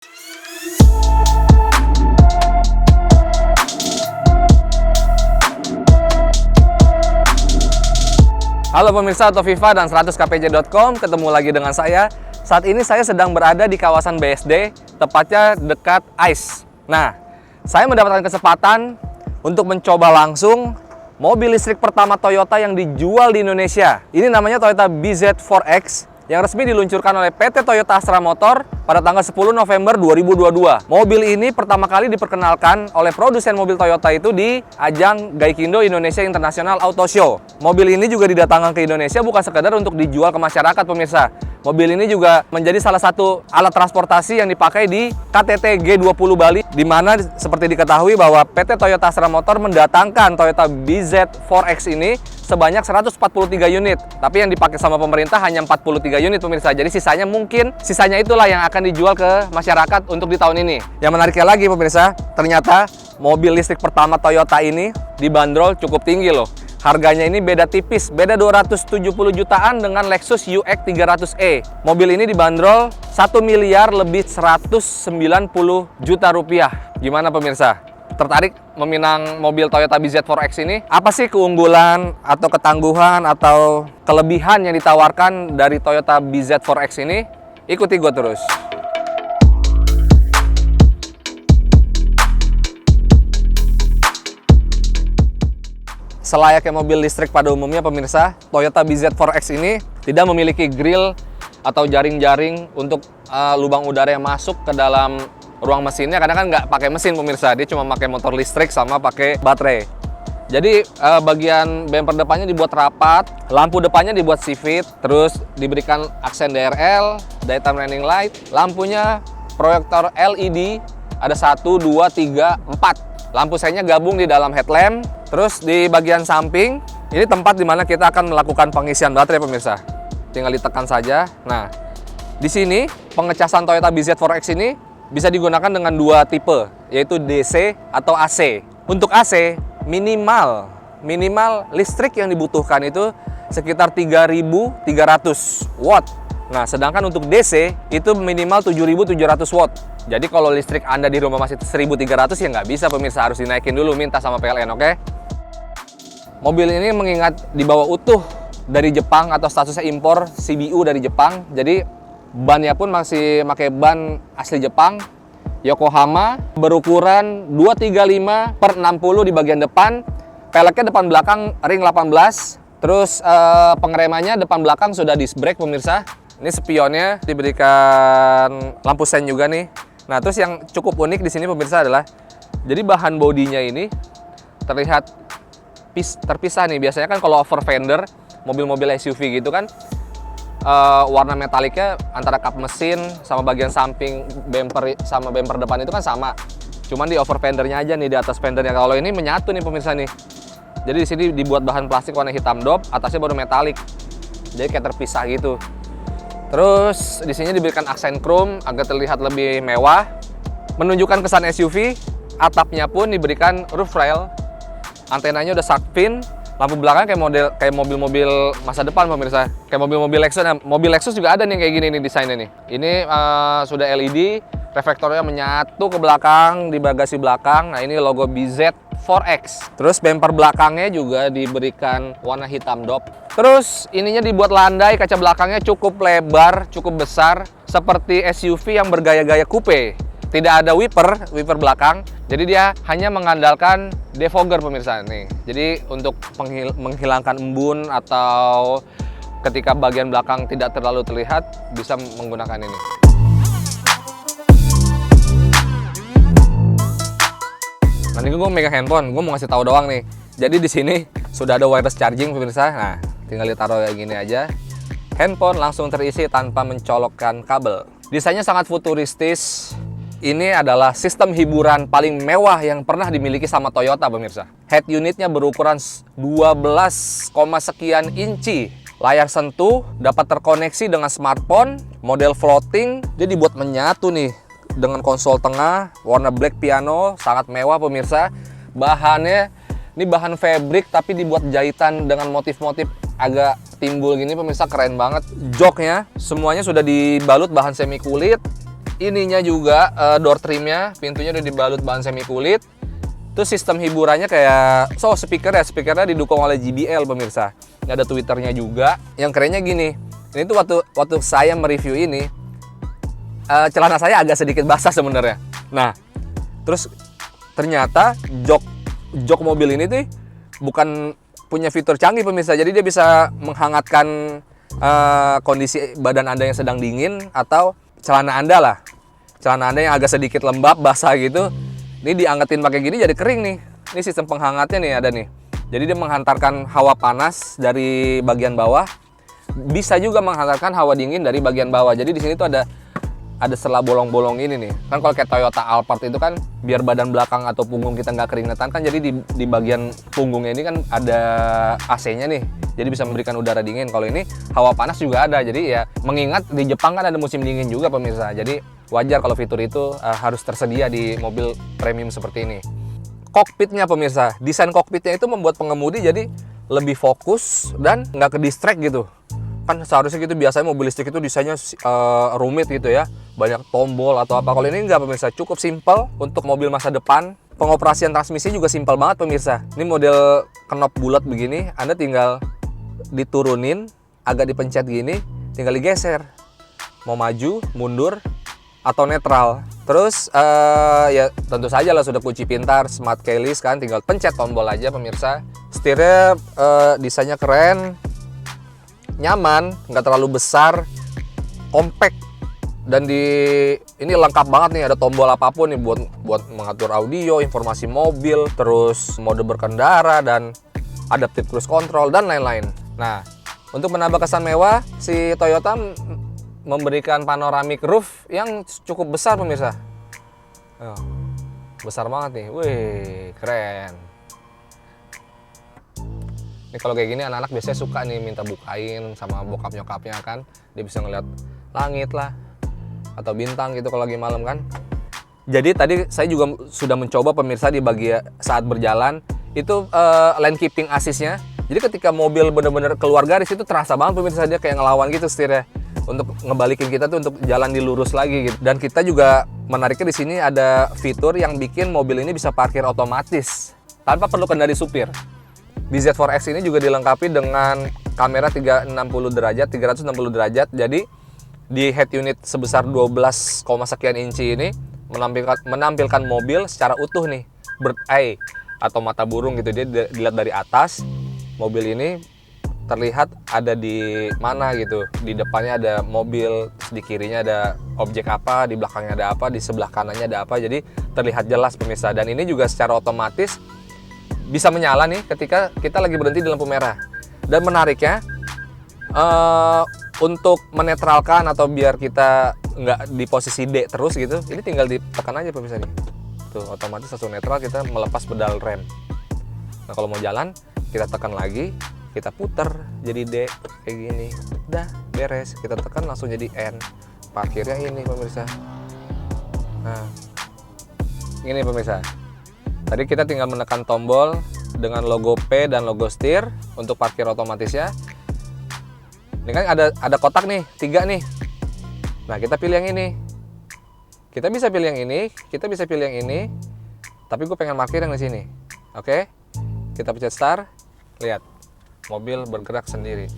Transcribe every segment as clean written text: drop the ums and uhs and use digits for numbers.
Halo pemirsa Autoviva dan 100kpj.com, ketemu lagi dengan saya. Saat ini saya sedang berada di kawasan BSD, tepatnya dekat ICE. Nah, saya mendapatkan kesempatan untuk mencoba langsung mobil listrik pertama Toyota yang dijual di Indonesia. Ini namanya Toyota BZ4X yang resmi diluncurkan oleh PT Toyota Astra Motor pada tanggal 10 November 2022. Mobil ini pertama kali diperkenalkan oleh produsen mobil Toyota itu di ajang Gaikindo Indonesia International Auto Show. Mobil ini juga didatangkan ke Indonesia bukan sekedar untuk dijual ke masyarakat, pemirsa. Mobil ini juga menjadi salah satu alat transportasi yang dipakai di KTT G20 Bali, di mana seperti diketahui bahwa PT Toyota Astra Motor mendatangkan Toyota BZ4X ini sebanyak 143 unit. Tapi yang dipakai sama pemerintah hanya 43 unit, pemirsa. Jadi sisanya itulah yang akan dijual ke masyarakat untuk di tahun ini. Yang menariknya lagi, pemirsa, ternyata mobil listrik pertama Toyota ini dibanderol cukup tinggi loh. Harganya ini beda tipis, beda 270 jutaan dengan Lexus UX 300e. Mobil ini dibanderol 1 miliar lebih 190 juta rupiah. Gimana pemirsa? Tertarik meminang mobil Toyota BZ4X ini? Apa sih keunggulan atau ketangguhan atau kelebihan yang ditawarkan dari Toyota BZ4X ini? Ikuti gue terus. Selayaknya mobil listrik pada umumnya, pemirsa, Toyota BZ4X ini tidak memiliki grill atau jaring-jaring untuk lubang udara yang masuk ke dalam ruang mesinnya, karena kan nggak pakai mesin, pemirsa. Dia cuma pakai motor listrik sama pakai baterai. Jadi bagian bumper depannya dibuat rapat, lampu depannya dibuat sivit, terus diberikan aksen DRL, daytime running light, lampunya proyektor LED, ada 1, 2, 3, 4. Lampu senya gabung di dalam headlamp. Terus di bagian samping, ini tempat dimana kita akan melakukan pengisian baterai, pemirsa. Tinggal ditekan saja. Nah, di sini pengecasan Toyota BZ4X ini bisa digunakan dengan dua tipe, yaitu DC atau AC. Untuk AC, minimal listrik yang dibutuhkan itu sekitar 3.300 watt. Nah, sedangkan untuk DC itu minimal 7.700 watt. Jadi kalau listrik Anda di rumah masih 1.300 ya nggak bisa, pemirsa, harus dinaikin dulu, minta sama PLN, oke? Mobil ini mengingat dibawa utuh dari Jepang atau statusnya impor CBU dari Jepang. Jadi bannya pun masih pakai ban asli Jepang, Yokohama, berukuran 235/60 di bagian depan. Peleknya depan belakang ring 18. Terus pengeremannya depan belakang sudah disc brake, pemirsa. Ini spionnya diberikan lampu sen juga nih. Nah, terus yang cukup unik di sini, pemirsa, adalah jadi bahan bodinya ini terlihat terpisah nih. Biasanya kan kalau over fender, mobil-mobil SUV gitu kan, warna metaliknya antara kap mesin sama bagian samping bumper sama bumper depan itu kan sama. Cuman di over fendernya aja nih, di atas fendernya. Kalau ini menyatu nih, pemirsa nih. Jadi di sini dibuat bahan plastik warna hitam dop, atasnya baru metalik. Jadi kayak terpisah gitu. Terus di sini diberikan aksen chrome agar terlihat lebih mewah, menunjukkan kesan SUV. Atapnya pun diberikan roof rail, antenanya udah shark fin, lampu belakang kayak mobil-mobil masa depan, pemirsa, kayak mobil-mobil Lexus. Nah, mobil Lexus juga ada nih kayak gini nih desainnya nih. Ini sudah LED, reflektornya menyatu ke belakang di bagasi belakang. Nah, ini logo BZ4X. Terus bumper belakangnya juga diberikan warna hitam dop. Terus ininya dibuat landai, kaca belakangnya cukup lebar, cukup besar, seperti SUV yang bergaya-gaya coupe. Tidak ada wiper belakang, jadi dia hanya mengandalkan defogger, pemirsa nih. Jadi untuk menghilangkan embun atau ketika bagian belakang tidak terlalu terlihat, bisa menggunakan ini. Nanti gue megang handphone, gue mau ngasih tahu doang nih. Jadi di sini sudah ada wireless charging, pemirsa. Nah, tinggal ditaruh kayak gini aja. Handphone langsung terisi tanpa mencolokkan kabel. Desainnya sangat futuristis. Ini adalah sistem hiburan paling mewah yang pernah dimiliki sama Toyota, pemirsa. Head unitnya berukuran 12, sekian inci. Layar sentuh, dapat terkoneksi dengan smartphone, model floating. Dia dibuat menyatu nih dengan konsol tengah, warna black piano, sangat mewah, pemirsa. Bahannya, ini bahan fabric tapi dibuat jahitan dengan motif-motif agak timbul gini, pemirsa, keren banget. Joknya semuanya sudah dibalut bahan semi kulit. ininya juga door trimnya, pintunya udah dibalut bahan semi kulit. Terus sistem hiburannya kayak speakernya didukung oleh JBL pemirsa. Ini ada tweeternya juga. Yang kerennya gini, ini tuh waktu saya mereview ini, celana saya agak sedikit basah sebenarnya. Nah, terus ternyata jok mobil ini tuh bukan punya fitur canggih pemirsa. Jadi dia bisa menghangatkan kondisi badan Anda yang sedang dingin atau celana Anda lah. Celana Anda yang agak sedikit lembab, basah gitu. Ini diangetin pakai gini jadi kering nih. Ini sistem penghangatnya nih ada nih. Jadi dia menghantarkan hawa panas dari bagian bawah. Bisa juga menghantarkan hawa dingin dari bagian bawah. Jadi di sini tuh ada sela bolong-bolong ini nih. Kan kalau kayak Toyota Alphard itu kan biar badan belakang atau punggung kita nggak keringetan kan, jadi di bagian punggungnya ini kan ada AC-nya nih. Jadi bisa memberikan udara dingin. Kalau ini hawa panas juga ada. Jadi ya mengingat di Jepang kan ada musim dingin juga pemirsa. Jadi wajar kalau fitur itu harus tersedia di mobil premium seperti ini. Kokpitnya pemirsa, desain kokpitnya itu membuat pengemudi jadi lebih fokus dan nggak ke distract gitu. Kan seharusnya gitu, biasanya mobil listrik itu desainnya rumit gitu ya, banyak tombol atau apa. Kalau ini enggak pemirsa, cukup simpel untuk mobil masa depan. Pengoperasian transmisi juga simpel banget pemirsa. Ini model knop bulat begini, Anda tinggal diturunin, agak dipencet gini, tinggal digeser. Mau maju, mundur, atau netral. Terus ya tentu saja lah sudah kunci pintar, smart keyless kan, tinggal pencet tombol aja pemirsa. Setirnya desainnya keren, nyaman, nggak terlalu besar, compact, dan ini lengkap banget nih, ada tombol apapun nih buat mengatur audio, informasi mobil, terus mode berkendara dan adaptive cruise control dan lain-lain. Nah, untuk menambah kesan mewah, si Toyota memberikan panoramic roof yang cukup besar pemirsa. Besar banget nih, wih keren. Ini kalau kayak gini anak-anak biasanya suka nih minta bukain sama bokap nyokapnya kan. Dia bisa ngeliat langit lah atau bintang gitu kalau lagi malam kan. Jadi tadi saya juga sudah mencoba pemirsa di bagian saat berjalan itu lane keeping assist-nya. Jadi ketika mobil bener-bener keluar garis itu terasa banget pemirsa, dia kayak ngelawan gitu setirnya untuk ngebalikin kita tuh untuk jalan di lurus lagi gitu. Dan kita juga menariknya di sini ada fitur yang bikin mobil ini bisa parkir otomatis tanpa perlu kendali supir. Di Z4X ini juga dilengkapi dengan kamera 360 derajat. Jadi di head unit sebesar 12, sekian inci ini menampilkan mobil secara utuh nih, bird eye atau mata burung gitu. Dia dilihat dari atas. Mobil ini terlihat ada di mana gitu. Di depannya ada mobil, di kirinya ada objek apa, di belakangnya ada apa, di sebelah kanannya ada apa. Jadi terlihat jelas pemirsa. Dan ini juga secara otomatis bisa menyala nih ketika kita lagi berhenti di lampu merah. Dan menariknya untuk menetralkan atau biar kita nggak di posisi D terus gitu, ini tinggal ditekan aja pemirsa nih. Tuh otomatis langsung netral, kita melepas pedal rem. Nah kalau mau jalan kita tekan lagi, kita puter jadi D kayak gini. Udah beres, kita tekan langsung jadi N. Parkirnya ini pemirsa. Nah ini pemirsa. Tadi kita tinggal menekan tombol dengan logo P dan logo setir untuk parkir otomatisnya. Ini kan ada kotak nih, 3 nih. Nah, kita pilih yang ini. Kita bisa pilih yang ini, kita bisa pilih yang ini. Tapi gue pengen parkir yang di sini. Oke. Kita pencet start. Lihat. Mobil bergerak sendiri.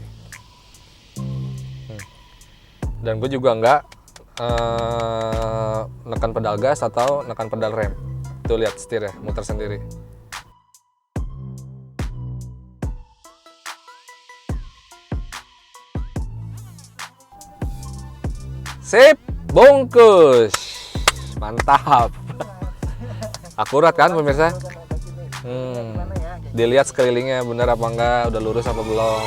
Dan gue juga nggak nekan pedal gas atau nekan pedal rem. Tuh lihat setir ya, muter sendiri. Sip, bungkus. Mantap. Akurat kan pemirsa? Dilihat sekelilingnya bener apa enggak, udah lurus apa belum.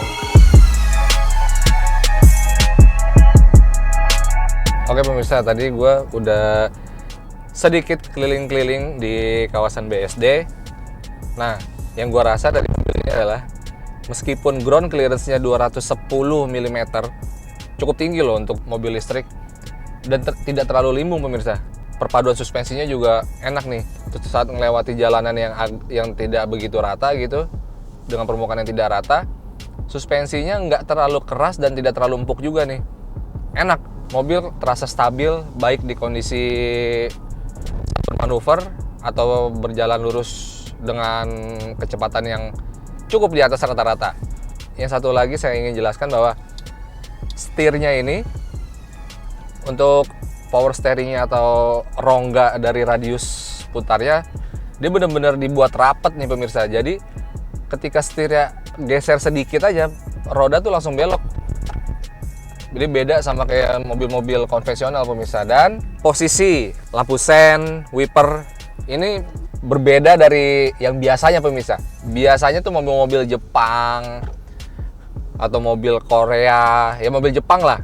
Oke pemirsa, tadi gue udah sedikit keliling-keliling di kawasan BSD. Nah, yang gue rasa dari mobil ini adalah meskipun ground clearance-nya 210 mm, cukup tinggi loh untuk mobil listrik, dan tidak terlalu limbung pemirsa. Perpaduan suspensinya juga enak nih. Terus saat melewati jalanan yang tidak begitu rata gitu, dengan permukaan yang tidak rata, suspensinya nggak terlalu keras dan tidak terlalu empuk juga nih. Enak mobil terasa stabil baik di kondisi bermanuver atau berjalan lurus dengan kecepatan yang cukup di atas rata-rata. Yang satu lagi saya ingin jelaskan bahwa setirnya ini untuk power steeringnya atau rongga dari radius putarnya, dia benar-benar dibuat rapat nih pemirsa. Jadi ketika setirnya geser sedikit aja, roda tuh langsung belok. Jadi beda sama kayak mobil-mobil konvensional pemirsa. Dan posisi lampu sen, wiper ini berbeda dari yang biasanya pemirsa. Biasanya tuh mobil-mobil Jepang atau mobil Korea, ya mobil Jepang lah.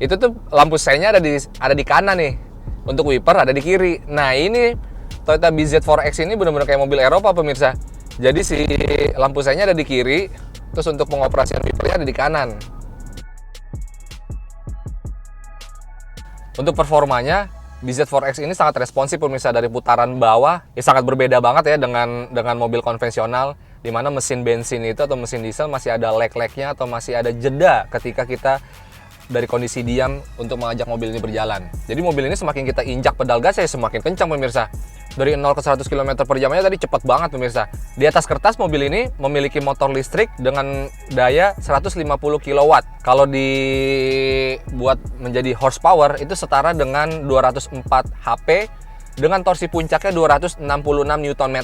Itu tuh lampu sennya ada di kanan nih. Untuk wiper ada di kiri. Nah, ini Toyota BZ4X ini benar-benar kayak mobil Eropa pemirsa. Jadi si lampu sennya ada di kiri, terus untuk pengoperasian wipernya ada di kanan. Untuk performanya, BZ4X ini sangat responsif pemirsa. Dari putaran bawah, ya sangat berbeda banget ya dengan mobil konvensional, di mana mesin bensin itu atau mesin diesel masih ada lag-lagnya atau masih ada jeda ketika kita dari kondisi diam untuk mengajak mobil ini berjalan. Jadi mobil ini semakin kita injak pedal gas ya semakin kencang pemirsa. Dari 0 ke 100 km per jamnya tadi cepat banget pemirsa. Di atas kertas mobil ini memiliki motor listrik dengan daya 150 kW. Kalau dibuat menjadi horsepower itu setara dengan 204 HP dengan torsi puncaknya 266 Nm.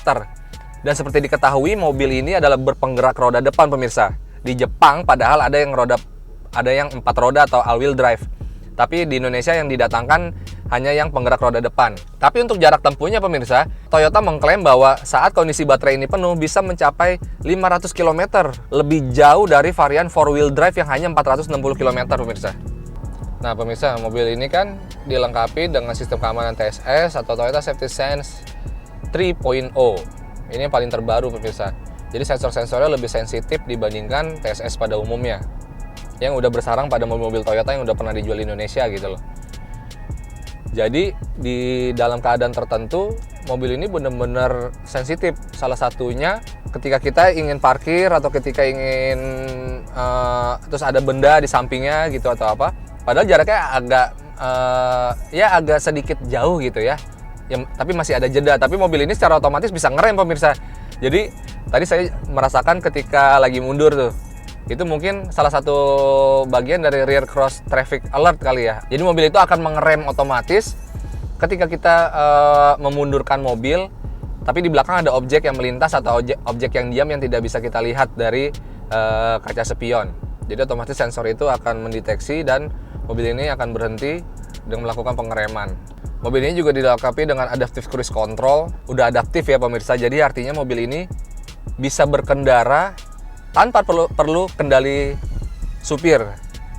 Dan seperti diketahui mobil ini adalah berpenggerak roda depan pemirsa. Di Jepang padahal ada yang 4 roda atau all-wheel drive. Tapi di Indonesia yang didatangkan hanya yang penggerak roda depan. Tapi untuk jarak tempuhnya pemirsa, Toyota mengklaim bahwa saat kondisi baterai ini penuh bisa mencapai 500 km, lebih jauh dari varian 4-wheel drive yang hanya 460 km pemirsa. Nah pemirsa, mobil ini kan dilengkapi dengan sistem keamanan TSS atau Toyota Safety Sense 3.0. Ini yang paling terbaru pemirsa. Jadi sensor-sensornya lebih sensitif dibandingkan TSS pada umumnya, yang udah bersarang pada mobil-mobil Toyota yang udah pernah dijual di Indonesia gitu loh. Jadi di dalam keadaan tertentu mobil ini benar-benar sensitif. Salah satunya ketika kita ingin parkir atau ketika ingin terus ada benda di sampingnya gitu atau apa. Padahal jaraknya agak sedikit jauh gitu ya. Tapi masih ada jeda. Tapi mobil ini secara otomatis bisa ngerem pemirsa. Jadi tadi saya merasakan ketika lagi mundur tuh. Itu mungkin salah satu bagian dari rear cross traffic alert kali ya. Jadi mobil itu akan mengerem otomatis ketika kita memundurkan mobil, tapi di belakang ada objek yang melintas atau objek yang diam yang tidak bisa kita lihat dari kaca spion. Jadi otomatis sensor itu akan mendeteksi dan mobil ini akan berhenti dengan melakukan pengereman. Mobil ini juga dilengkapi dengan adaptive cruise control. Udah adaptif ya pemirsa, jadi artinya mobil ini bisa berkendara tanpa perlu kendali supir.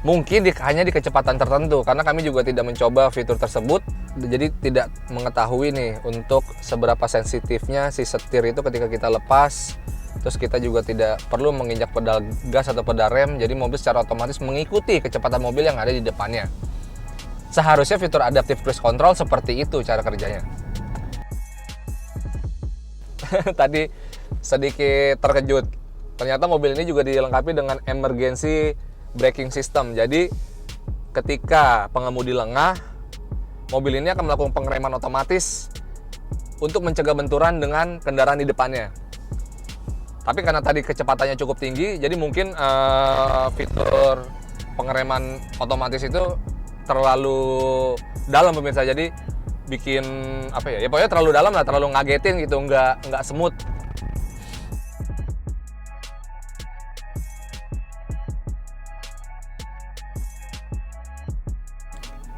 Mungkin hanya di kecepatan tertentu, karena kami juga tidak mencoba fitur tersebut. Jadi tidak mengetahui nih untuk seberapa sensitifnya si setir itu ketika kita lepas. Terus kita juga tidak perlu menginjak pedal gas atau pedal rem. Jadi mobil secara otomatis mengikuti kecepatan mobil yang ada di depannya. Seharusnya fitur adaptive cruise control seperti itu cara kerjanya. Tadi sedikit terkejut. Ternyata mobil ini juga dilengkapi dengan emergency braking system. Jadi ketika pengemudi lengah, mobil ini akan melakukan pengereman otomatis untuk mencegah benturan dengan kendaraan di depannya. Tapi karena tadi kecepatannya cukup tinggi, jadi mungkin fitur pengereman otomatis itu terlalu dalam pemirsa. Jadi bikin apa ya? Ya pokoknya terlalu dalam lah, terlalu ngagetin gitu, nggak smooth.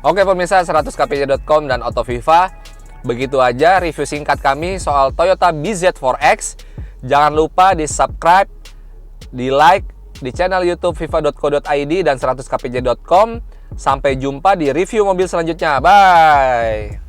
Oke pemirsa 100kpj.com dan Autoviva, begitu aja review singkat kami soal Toyota BZ4X. Jangan lupa di subscribe, di like di channel YouTube viva.co.id dan 100kpj.com. Sampai jumpa di review mobil selanjutnya. Bye.